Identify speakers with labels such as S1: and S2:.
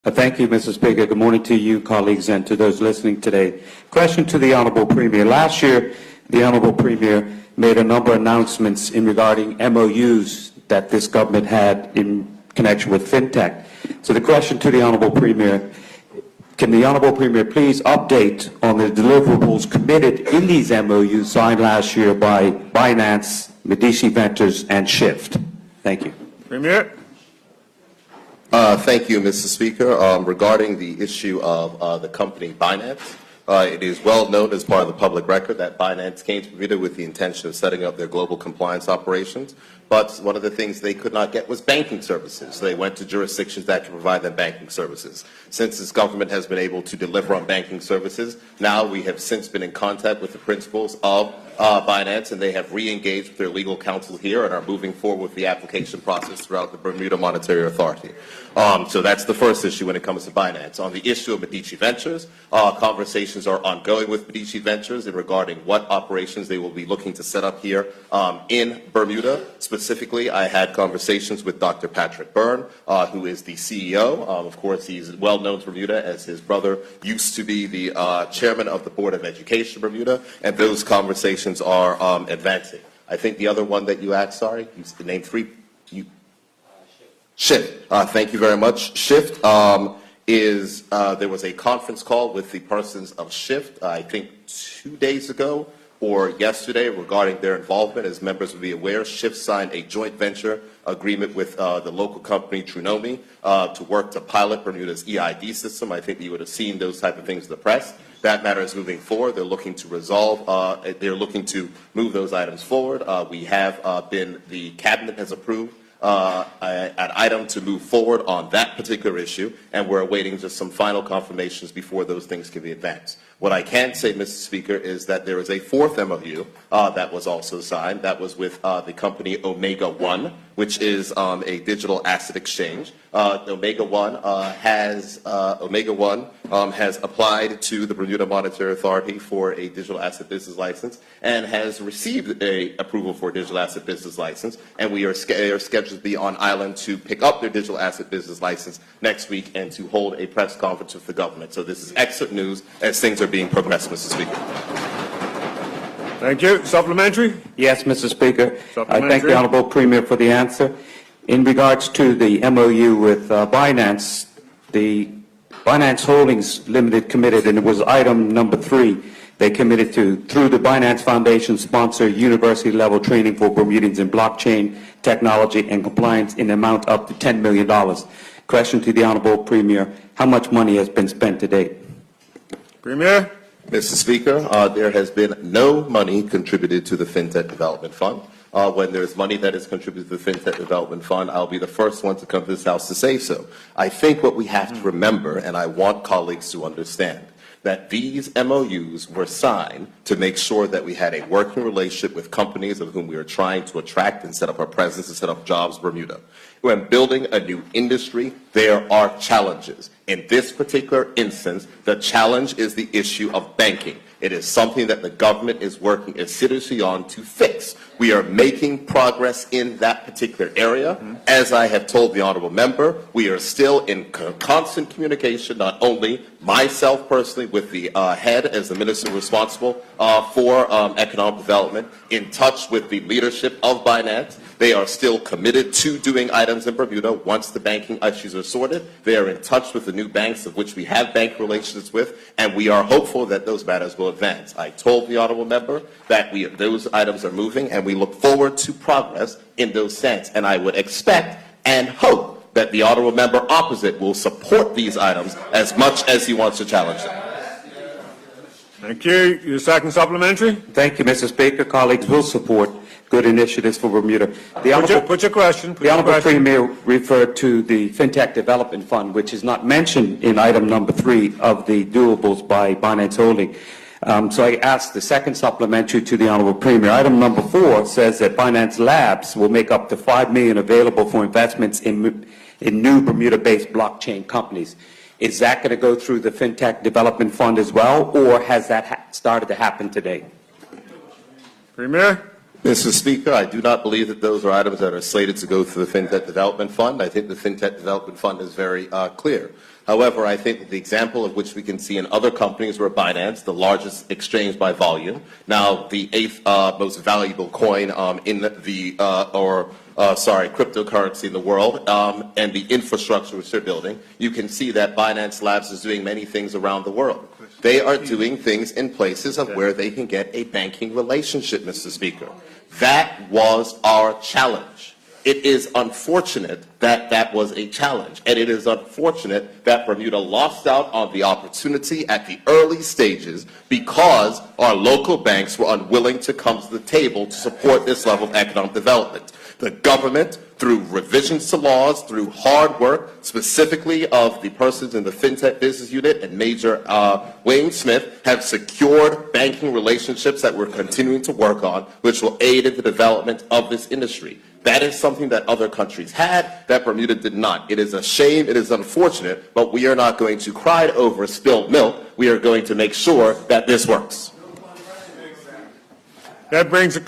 S1: Thank you, Mr. Speaker. Good morning to you, colleagues, and to those listening today. Question to the Honorable Premier. Last year, the Honorable Premier made a number of announcements in regarding MOUs that this government had in connection with Fintech. So the question to the Honorable Premier, can the Honorable Premier please update on the deliverables committed in these MOUs signed last year by Binance, Medici Ventures, and Shift? Thank you.
S2: Premier.
S3: Thank you, Mr. Speaker. Regarding the issue of the company Binance, it is well known as part of the public record that Binance came to Bermuda with the intention of setting up their global compliance operations. But one of the things they could not get was banking services. So they went to jurisdictions that can provide them banking services. Since this government has been able to deliver on banking services, now we have since been in contact with the principals of Binance, and they have re-engaged with their legal counsel here and are moving forward with the application process throughout the Bermuda Monetary Authority. So that's the first issue when it comes to Binance. On the issue of Medici Ventures, conversations are ongoing with Medici Ventures in regarding what operations they will be looking to set up here in Bermuda. Specifically, I had conversations with Dr. Patrick Burt, who is the CEO. Of course, he's well known to Bermuda as his brother used to be the chairman of the Board of Education of Bermuda, and those conversations are advancing. I think the other one that you asked, sorry, you named three. Shift. Thank you very much. Shift there was a conference call with the persons of Shift, I think 2 days ago or yesterday, regarding their involvement. As members will be aware, Shift signed a joint venture agreement with the local company Trunomi to work to pilot Bermuda's EID system. I think that you would have seen those type of things in the press. That matter is moving forward. They're looking to resolve, they're looking to move those items forward. The cabinet has approved an item to move forward on that particular issue, and we're awaiting just some final confirmations before those things can be advanced. What I can say, Mr. Speaker, is that there is a fourth MOU that was also signed. That was with the company Omega One, which is a digital asset exchange. Omega One has applied to the Bermuda Monetary Authority for a digital asset business license and has received a approval for a digital asset business license. And we are scheduled to be on island to pick up their digital asset business license next week and to hold a press conference with the government. So this is excellent news as things are being progressed, Mr. Speaker.
S2: Thank you. Supplementary?
S1: Yes, Mr. Speaker. I thank the Honorable Premier for the answer. In regards to the MOU with Binance, the Binance Holdings Limited committed, and it was item number 3, they committed to, through the Binance Foundation, sponsor university-level training for Bermudians in blockchain technology and compliance in the amount up to $10 million. Question to the Honorable Premier, how much money has been spent to date?
S2: Premier.
S3: Mr. Speaker, there has been no money contributed to the Fintech Development Fund. When there's money that is contributed to the Fintech Development Fund, I'll be the first one to come to this House to say so. I think what we have to remember, and I want colleagues to understand, that these MOUs were signed to make sure that we had a working relationship with companies of whom we are trying to attract and set up our presence and set up jobs in Bermuda. When building a new industry, there are challenges. In this particular instance, the challenge is the issue of banking. It is something that the government is working assiduously on to fix. We are making progress in that particular area. As I have told the honorable member, we are still in constant communication, not only myself personally with the head as the minister responsible for economic development, in touch with the leadership of Binance. They are still committed to doing items in Bermuda once the banking issues are sorted. They are in touch with the new banks of which we have bank relations with, and we are hopeful that those matters will advance. I told the honorable member that those items are moving, and we look forward to progress in those sense. And I would expect and hope that the honorable member opposite will support these items as much as he wants to challenge them.
S2: Thank you. Your second supplementary?
S1: Thank you, Mr. Speaker. Colleagues will support good initiatives for Bermuda.
S2: Put your question.
S1: The Honorable Premier referred to the Fintech Development Fund, which is not mentioned in item number 3 of the doables by Binance Holding. So I asked the second supplementary to the Honorable Premier. Item number 4 says that Binance Labs will make up to $5 million available for investments in new Bermuda-based blockchain companies. Is that going to go through the Fintech Development Fund as well, or has that started to happen today?
S2: Premier.
S3: Mr. Speaker, I do not believe that those are items that are slated to go through the Fintech Development Fund. I think the Fintech Development Fund is very clear. However, I think that the example of which we can see in other companies where Binance, the largest exchange by volume, now the 8th most valuable coin in the cryptocurrency in the world, and the infrastructure which they're building, you can see that Binance Labs is doing many things around the world. They are doing things in places of where they can get a banking relationship, Mr. Speaker. That was our challenge. It is unfortunate that that was a challenge, and it is unfortunate that Bermuda lost out on the opportunity at the early stages because our local banks were unwilling to come to the table to support this level of economic development. The government, through revisions to laws, through hard work, specifically of the persons in the Fintech business unit and Major Wayne Smith, have secured banking relationships that we're continuing to work on, which will aid in the development of this industry. That is something that other countries had, that Bermuda did not. It is a shame, it is unfortunate, but we are not going to cry over spilled milk. We are going to make sure that this works.
S2: That brings a